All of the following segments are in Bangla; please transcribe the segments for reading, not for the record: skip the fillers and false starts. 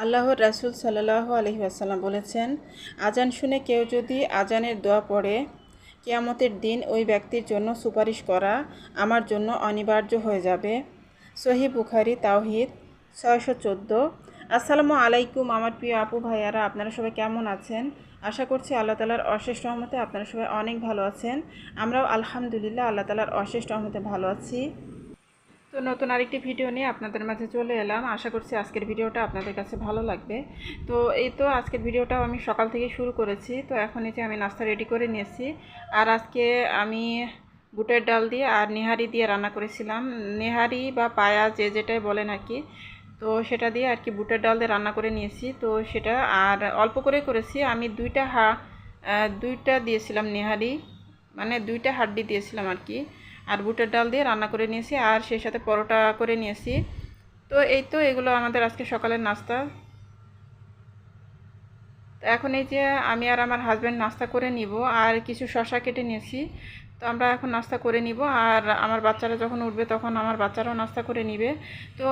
আল্লাহর রাসূল সাল্লাল্লাহু আলাইহি ওয়াসাল্লাম বলেছেন, আজান শুনে কেউ যদি আজানের দোয়া পড়ে, কিয়ামতের দিন ওই ব্যক্তির জন্য সুপারিশ করা আমার জন্য অনিবার্য হয়ে যাবে। সহিহ বুখারী তাওহীদ 614। আসসালামু আলাইকুম আমার প্রিয় আপু ভাইয়ারা, আপনারা সবাই কেমন আছেন? আশা করছি আল্লাহ তাআলার অশেষ রহমতে আপনারা সবাই অনেক ভালো আছেন। আমরাও আলহামদুলিল্লাহ আল্লাহ তাআলার অশেষ রহমতে ভালো আছি। তো নতুন আরেকটি ভিডিও নিয়ে আপনাদের মাঝে চলে এলাম। আশা করছি আজকের ভিডিওটা আপনাদের কাছে ভালো লাগবে। তো এই তো আজকের ভিডিওটাও আমি সকাল থেকে শুরু করেছি। তো এখন এই যে আমি নাস্তা রেডি করে নিয়েছি। আর আজকে আমি বুটের ডাল দিয়ে আর নেহারি দিয়ে রান্না করেছিলাম। নেহারি বা পায়া যে যেটাই বলেন আর কি। তো সেটা দিয়ে আর কি বুটের ডাল দিয়ে রান্না করে নিয়েছি। তো সেটা আর অল্প করে করেছি। আমি দুইটা দিয়েছিলাম নেহারি, মানে দুইটা হাড্ডি দিয়েছিলাম আর কি। আর বুটের ডাল দিয়ে রান্না করে নিয়েছি আর সেই সাথে পরোটা করে নিয়েছি। তো এই তো এগুলো আমাদের আজকে সকালের নাস্তা। তো এখন এই যে আমি আর আমার হাজব্যান্ড নাস্তা করে নিব আর কিছু শসা কেটে নিয়েছি। তো আমরা এখন নাস্তা করে নিব আর আমার বাচ্চারা যখন উঠবে তখন আমার বাচ্চারাও নাস্তা করে নিবে। তো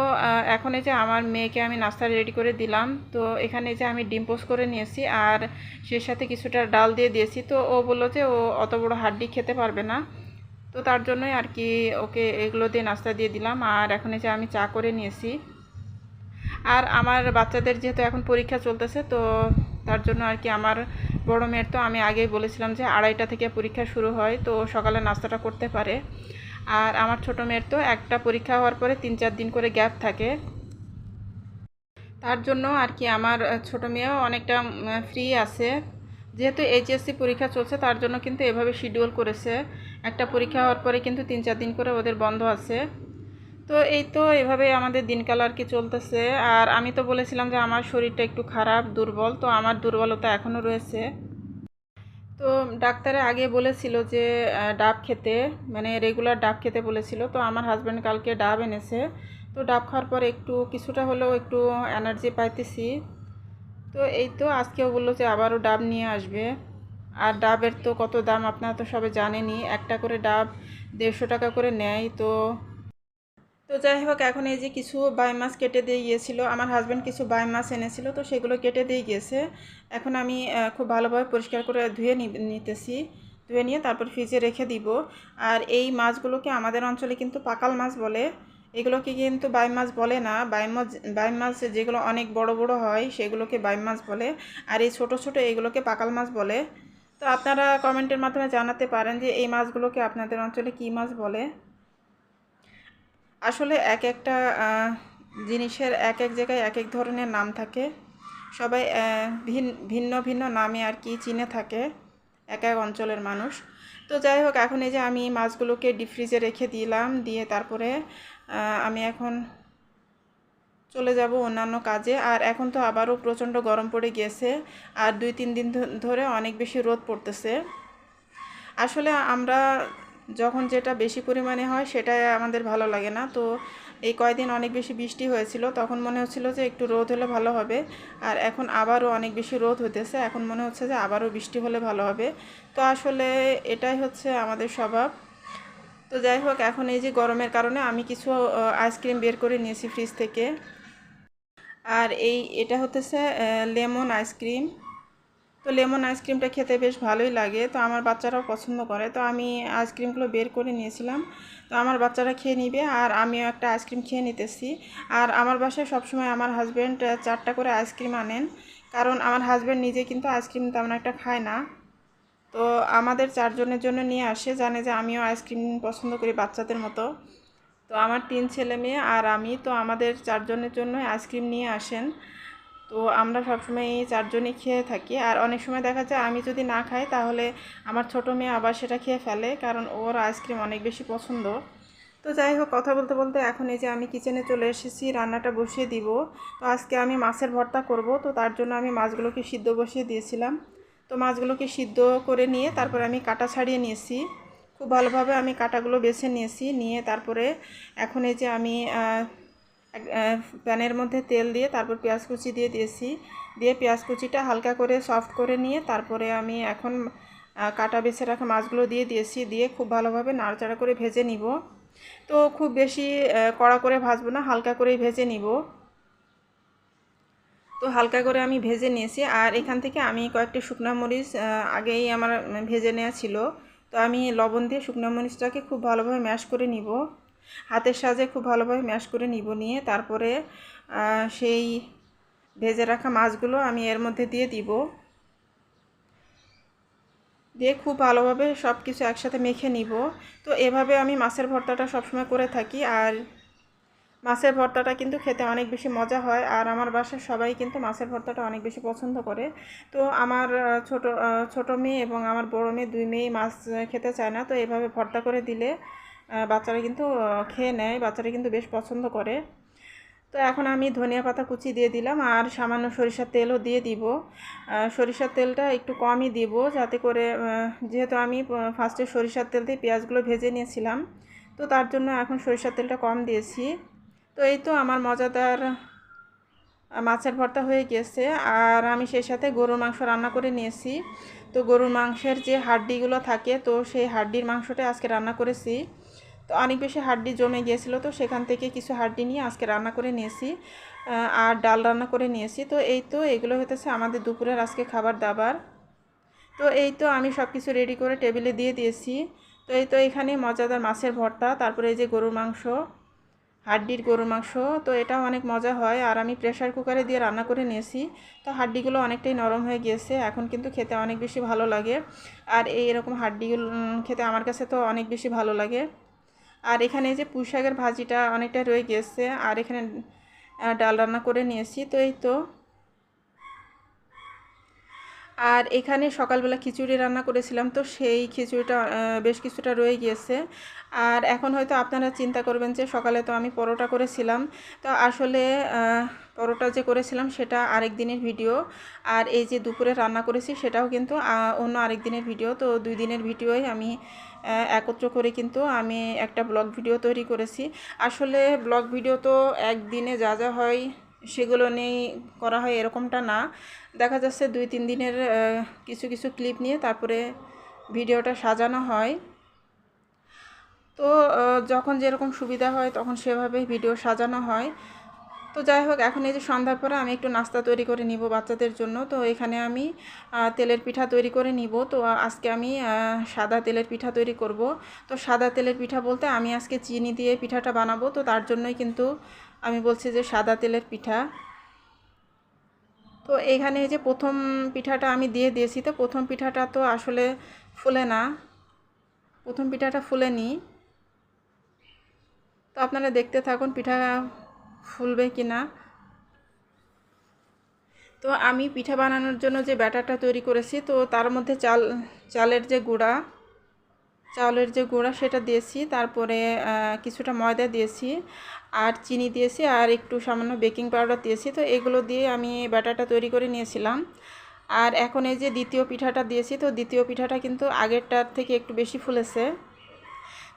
এখন এই যে আমার মেয়েকে আমি নাস্তা রেডি করে দিলাম। তো এখানে যে আমি ডিম পোস্ট করে নিয়েছি আর সেই সাথে কিছুটা ডাল দিয়ে দিয়েছি। তো ও বললো যে ও অত বড় হাড্ডি খেতে পারবে না, তো তার জন্যই আর কি ওকে এগুলো দিয়ে নাস্তা দিয়ে দিলাম। আর এখন এই যে আমি চা করে নিয়েছি। আর আমার বাচ্চাদের যেহেতু এখন পরীক্ষা চলতেছে, তো তার জন্য আর কি আমার বড় মেয়ের তো আমি আগেই বলেছিলাম যে 2:30টা থেকে পরীক্ষা শুরু হয়, তো সকালে নাস্তাটা করতে পারে। আর আমার ছোটো মেয়ের তো একটা পরীক্ষা হওয়ার পরে 3-4 দিন করে গ্যাপ থাকে। তার জন্য আর কি আমার ছোটো মেয়েও অনেকটা ফ্রি আছে। যেহেতু এইচএসসি পরীক্ষা চলছে তার জন্য কিন্তু এভাবে শিডিউল করেছে, একটা পরীক্ষা হওয়ার পরে কিন্তু 3-4 দিন করে ওদের বন্ধ আছে। তো এই তো এভাবেই আমাদের দিনকাল আর কি চলতেছে। আর আমি তো বলেছিলাম যে আমার শরীরটা একটু খারাপ, দুর্বল, তো আমার দুর্বলতা এখনও রয়েছে। তো ডাক্তারে আগে বলেছিল যে ডাব খেতে, মানে রেগুলার ডাব খেতে বলেছিল। তো আমার হাজব্যান্ড কালকে ডাব এনেছে। তো ডাব খাওয়ার পর একটু কিছুটা হলেও একটু এনার্জি পাইতেছি। তো এই তো আজকেও বললো যে আবারও ডাব নিয়ে আসবে। আর ডাবের তো কত দাম আপনারা তো সবাই জানেনই, একটা করে ডাব 150 টাকা করে নেয়। তো তো যাই হোক, এখন এই যে কিছু বাই মাছ কেটে দিয়ে গিয়েছিলো আমার হাজব্যান্ড, কিছু বাই মাছ এনেছিল, তো সেগুলো কেটে দিয়ে গিয়েছে। এখন আমি খুব ভালোভাবে পরিষ্কার করে ধুয়ে নিতেছি। ধুয়ে নিয়ে তারপর ফ্রিজে রেখে দিব। আর এই মাছগুলোকে আমাদের অঞ্চলে কিন্তু পাকাল মাছ বলে, এগুলোকে কিন্তু বাই মাছ বলে না। বাই মাছ যেগুলো অনেক বড় বড় হয় সেগুলোকে বাই মাছ বলে, আর এই ছোট ছোট এগুলোকে পাকাল মাছ বলে। তো আপনারা কমেন্টের মাধ্যমে জানাতে পারেন যে এই মাছগুলোকে আপনাদের অঞ্চলে কী মাছ বলে। আসলে এক একটা জিনিসের এক এক জায়গায় এক এক ধরনের নাম থাকে। সবাই ভিন্ন ভিন্ন নামে আর কি চিনে থাকে এক এক অঞ্চলের মানুষ। তো যাই হোক, এখন এই যে আমি মাছগুলোকে ডিপ ফ্রিজে রেখে দিলাম, দিয়ে তারপরে আমি এখন চলে যাব অন্যান্য কাজে। আর এখন তো আবারও প্রচণ্ড গরম পড়ে গিয়েছে আর 2-3 দিন ধরে অনেক বেশি রোদ পড়তেছে। আসলে আমরা যখন যেটা বেশি পরিমাণে হয় সেটাই আমাদের ভালো লাগে না। তো এই কয়দিন অনেক বেশি বৃষ্টি হয়েছিল, তখন মনে হচ্ছিল যে একটু রোদ হলে ভালো হবে। আর এখন আবারও অনেক বেশি রোদ হতেছে, এখন মনে হচ্ছে যে আবারও বৃষ্টি হলে ভালো হবে। তো আসলে এটাই হচ্ছে আমাদের স্বভাব। তো যাই হোক, এখন এই যে গরমের কারণে আমি কিছু আইসক্রিম বের করে নিয়েছি ফ্রিজ থেকে। আর এটা হতেছে লেমন আইসক্রিম। তো লেমন আইসক্রিমটা খেতে বেশ ভালোই লাগে, তো আমার বাচ্চারাও পছন্দ করে। তো আমি আইসক্রিমগুলো বের করে নিয়েছিলাম, তো আমার বাচ্চারা খেয়ে নিবে আর আমিও একটা আইসক্রিম খেয়ে নিতেছি। আর আমার বাসায় সবসময় আমার হাজব্যান্ড 4টা করে আইসক্রিম আনেন, কারণ আমার হাজব্যান্ড নিজে কিন্তু আইসক্রিম তেমন একটা খায় না। তো আমাদের 4জনের জন্য নিয়ে আসে, জানে যে আমিও আইসক্রিম পছন্দ করি বাচ্চাদের মতো। তো আমার 3 ছেলে মেয়ে আর আমি, তো আমাদের 4জনের জন্য আইসক্রিম নিয়ে আসেন। তো আমরা সবসময় এই 4জনই খেয়ে থাকি। আর অনেক সময় দেখা যায় আমি যদি না খাই তাহলে আমার ছোটো মেয়ে আবার সেটা খেয়ে ফেলে, কারণ ওর আইসক্রিম অনেক বেশি পছন্দ। তো যাই হোক, কথা বলতে বলতে এখন এই যে আমি কিচেনে চলে এসেছি, রান্নাটা বসিয়ে দিব। তো আজকে আমি মাছের ভর্তা করব, তো তার জন্য আমি মাছগুলোকে সিদ্ধ বসিয়ে দিয়েছিলাম। তো মাছগুলোকে সিদ্ধ করে নিয়ে তারপরে আমি কাটা ছাড়িয়ে নিয়েছি, খুব ভালোভাবে আমি কাটাগুলো বেছে নিয়েছি। নিয়ে তারপরে এখন এই যে আমি প্যানের মধ্যে তেল দিয়ে তারপর পেঁয়াজ কুচি দিয়ে দিয়েছি। দিয়ে পেঁয়াজ কুচিটা হালকা করে সফট করে নিয়ে তারপরে আমি এখন কাটা বেছে রাখা মাছগুলো দিয়ে দিয়েছি। দিয়ে খুব ভালোভাবে নাড়াচাড়া করে ভেজে নিব। তো খুব বেশি কড়া করে ভাজবো না, হালকা করেই ভেজে নিব। তো হালকা করে আমি ভেজে নিয়েছি। আর এখান থেকে আমি কয়েকটি শুকনো মরিচ আগেই আমার ভেজে নেওয়া ছিল। তো আমি লবণ দিয়ে শুকনো মরিচটাকে খুব ভালোভাবে ম্যাশ করে নিব, হাতের সাহায্যে খুব ভালোভাবে ম্যাশ করে নিয়ে তারপরে সেই ভেজে রাখা মাছগুলো আমি এর মধ্যে দিয়ে দিব, দিয়ে খুব ভালোভাবে সব কিছু একসাথে মেখে নিব। তো এভাবে আমি মাছের ভর্তাটা সবসময় করে থাকি। আর মাছের ভর্তাটা কিন্তু খেতে অনেক বেশি মজা হয়, আর আমার বাসার সবাই কিন্তু মাছের ভর্তাটা অনেক বেশি পছন্দ করে। তো আমার ছোট মেয়ে এবং আমার বড় মেয়ে, দুই মেয়েই মাছ খেতে চায় না। তো এভাবে ভর্তা করে দিলে বাচ্চারা কিন্তু খেয়ে নেয়, বাচ্চারা কিন্তু বেশ পছন্দ করে। তো এখন আমি ধনিয়া পাতা কুচি দিয়ে দিলাম, আর সামান্য সরিষার তেলও দিয়ে দিব। সরিষার তেলটা একটু কমই দিব, যাতে করে যেহেতু আমি ফার্স্টে সরিষার তেল দিয়ে পেঁয়াজগুলো ভেজে নিয়েছিলাম, তো তার জন্য এখন সরিষার তেলটা কম দিয়েছি। তো এই তো আমার মজাদার মাছের ভর্তা হয়ে গেছে। আর আমি সেই সাথে গরুর মাংস রান্না করে নিয়েছি। তো গরুর মাংসের যে হাড্ডিগুলো থাকে, তো সেই হাড্ডির মাংসটা আজকে রান্না করেছি। তো অনেক বেশি হাড্ডি জমে গিয়েছিলো, তো সেখান থেকে কিছু হাড্ডি নিয়ে আজকে রান্না করে নিয়েছি। আর ডাল রান্না করে নিয়েছি। তো এই তো এগুলো হতেছে আমাদের দুপুরের আজকে খাবার দাবার। তো এই তো আমি সব কিছু রেডি করে টেবিলে দিয়ে দিয়েছি। তো এই তো এখানে মজাদার মাছের ভর্তা, তারপরে এই যে গরুর মাংস, হাড্ডির গরুর মাংস। তো এটা অনেক মজা হয়। আর আমি প্রেসার কুকারে দিয়ে রান্না করে নিয়েছি। তো হাড্ডিগুলো অনেকটাই নরম হয়ে গিয়েছে, এখন কিন্তু খেতে অনেক বেশি ভালো লাগে। আর এরকম হাড্ডিগুলো খেতে আমার কাছে তো অনেক বেশি ভালো লাগে। আর এখানে এই যে পুঁই শাকের ভাজিটা অনেকটা রয়ে গিয়েছে, আর এখানে ডাল রান্না করে নিয়েছি। তো এই তো, আর এখানে সকালবেলা খিচুড়ি রান্না করেছিলাম, তো সেই খিচুড়িটা বেশ কিছুটা রয়ে গিয়েছে। আর এখন হয়তো আপনারা চিন্তা করবেন যে সকালে তো আমি পরোটা করেছিলাম। তো আসলে পরোটা যে করেছিলাম সেটা আরেক দিনের ভিডিও, আর এই যে দুপুরে রান্না করেছি সেটাও কিন্তু অন্য আরেক দিনের ভিডিও। তো 2 দিনের ভিডিওই আমি একত্র করে কিন্তু আমি একটা ব্লগ ভিডিও তৈরি করেছি। আসলে ব্লগ ভিডিও তো একদিনে যা যা হয় সেগুলো নিয়েই করা হয় এরকমটা না, দেখা যাচ্ছে 2-3 দিনের কিছু কিছু ক্লিপ নিয়ে তারপরে ভিডিওটা সাজানো হয়। তো যখন যেরকম সুবিধা হয় তখন সেভাবেই ভিডিও সাজানো হয়। তো যাই হোক, এখন এই যে সন্ধ্যার পরে আমি একটু নাস্তা তৈরি করে নিব বাচ্চাদের জন্য। তো এখানে আমি তেলের পিঠা তৈরি করে নিব। তো আজকে আমি সাদা তেলের পিঠা তৈরি করব। তো সাদা তেলের পিঠা বলতে আমি আজকে চিনি দিয়ে পিঠাটা বানাবো, তো তার জন্যই কিন্তু আমি বলছি যে সাদা তেলের পিঠা। তো এখানে এই যে প্রথম পিঠাটা আমি দিয়ে দিয়েছি। তো প্রথম পিঠাটা তো আসলে ফুলে না, প্রথম পিঠাটা ফুলেনি। তো আপনারা দেখতে থাকুন পিঠা ফুলবে কি না। তো আমি পিঠা বানানোর জন্য যে ব্যাটারটা তৈরি করেছি, তো তার মধ্যে চালের যে গুঁড়া সেটা দিয়েছি, তারপরে কিছুটা ময়দা দিয়েছি, আর চিনি দিয়েছি, আর একটু সামান্য বেকিং পাউডার দিয়েছি। তো এগুলো দিয়ে আমি ব্যাটারটা তৈরি করে নিয়েছিলাম। আর এখন এই যে দ্বিতীয় পিঠাটা দিয়েছি, তো দ্বিতীয় পিঠাটা কিন্তু আগেরটার থেকে একটু বেশি ফুলেছে।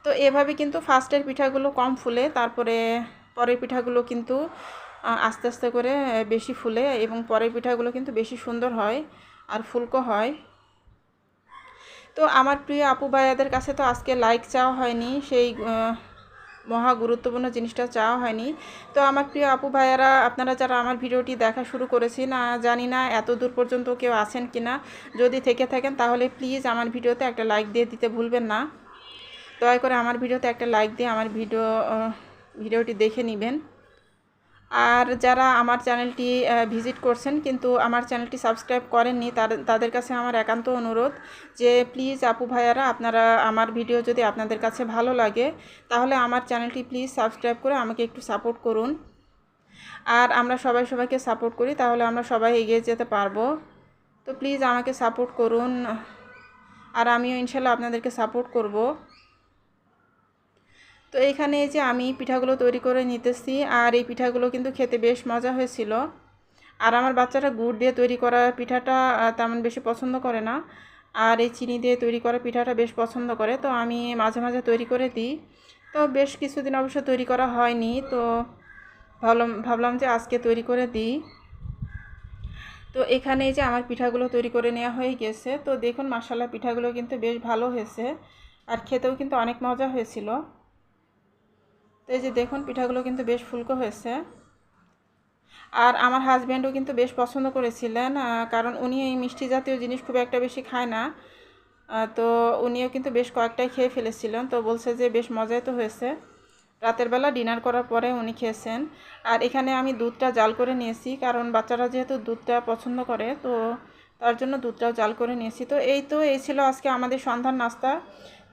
তো এভাবে কিন্তু ফার্স্টের পিঠাগুলো কম ফুলে, তারপরে পরের পিঠাগুলো কিন্তু আস্তে আস্তে করে বেশি ফুলে, এবং পরের পিঠাগুলো কিন্তু বেশি সুন্দর হয় আর ফুলকো হয়। তো আমার প্রিয় আপু ভাইয়াদের কাছে তো আজকে লাইক চাওয়া হয়নি, সেই মহা গুরুত্বপূর্ণ জিনিসটা চাওয়া হয়নি। তো আমার প্রিয় আপু ভাইয়ারা, আপনারা যারা আমার ভিডিওটি দেখা শুরু করেছেন, জানি না এত দূর পর্যন্ত কেউ আছেন কি না, যদি থেকে থাকেন তাহলে প্লিজ আমার ভিডিওতে একটা লাইক দিয়ে দিতে ভুলবেন না। দয়া করে আমার ভিডিওতে একটা লাইক দিয়ে আমার ভিডিওটি দেখে নেবেন। আর যারা আমার চ্যানেলটি ভিজিট করছেন কিন্তু আমার চ্যানেলটি সাবস্ক্রাইব করেননি, তাদের কাছে আমার একান্ত অনুরোধ যে প্লিজ আপু ভাইয়ারা, আপনারা আমার ভিডিও যদি আপনাদের কাছে ভালো লাগে তাহলে আমার চ্যানেলটি প্লিজ সাবস্ক্রাইব করে আমাকে একটু সাপোর্ট করুন। আর আমরা সবাইকে সাপোর্ট করি, তাহলে আমরা সবাই এগিয়ে যেতে পারবো। তো প্লিজ আমাকে সাপোর্ট করুন, আর আমিও ইনশাল্লাহ আপনাদেরকে সাপোর্ট করব। তো এইখানে এই যে আমি পিঠাগুলো তৈরি করে নিতেছি, আর এই পিঠাগুলো কিন্তু খেতে বেশ মজা হয়েছিল। আর আমার বাচ্চারা গুড় দিয়ে তৈরি করা পিঠাটা তেমন বেশি পছন্দ করে না, আর এই চিনি দিয়ে তৈরি করা পিঠাটা বেশ পছন্দ করে। তো আমি মাঝে মাঝে তৈরি করে দিই। তো বেশ কিছুদিন অবশ্য তৈরি করা হয়নি, তো ভাবলাম যে আজকে তৈরি করে দিই। তো এখানে এই যে আমার পিঠাগুলো তৈরি করে নেওয়া হয়ে গেছে। তো দেখুন মাশাআল্লাহ, পিঠাগুলো কিন্তু বেশ ভালো হয়েছে, আর খেতেও কিন্তু অনেক মজা হয়েছিল। তো এই যে দেখুন পিঠাগুলো কিন্তু বেশ ফুলকো হয়েছে। আর আমার হাজব্যান্ডও কিন্তু বেশ পছন্দ করেছিলেন, কারণ উনি এই মিষ্টি জাতীয় জিনিস খুব একটা বেশি খায় না। তো উনিও কিন্তু বেশ কয়েকটাই খেয়ে ফেলেছিলেন, তো বলছে যে বেশ মজাই তো হয়েছে। রাতের বেলা ডিনার করার পরে উনি খেয়েছেন। আর এখানে আমি দুধটা জাল করে নিয়েছি, কারণ বাচ্চারা যেহেতু দুধটা পছন্দ করে, তো তার জন্য দুধটাও জাল করে নিয়েছি। তো এই ছিল আজকে আমাদের সন্ধ্যার নাস্তা।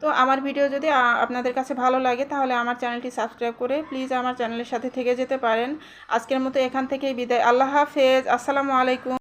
তো আমার ভিডিও যদি আপনাদের কাছে ভালো লাগে, তাহলে আমার চ্যানেলটি সাবস্ক্রাইব করে প্লিজ আমার চ্যানেলের সাথে থেকে যেতে পারেন। আজকের মতো এখান থেকেই বিদায়। আল্লাহ হাফেজ। আসসালামু আলাইকুম।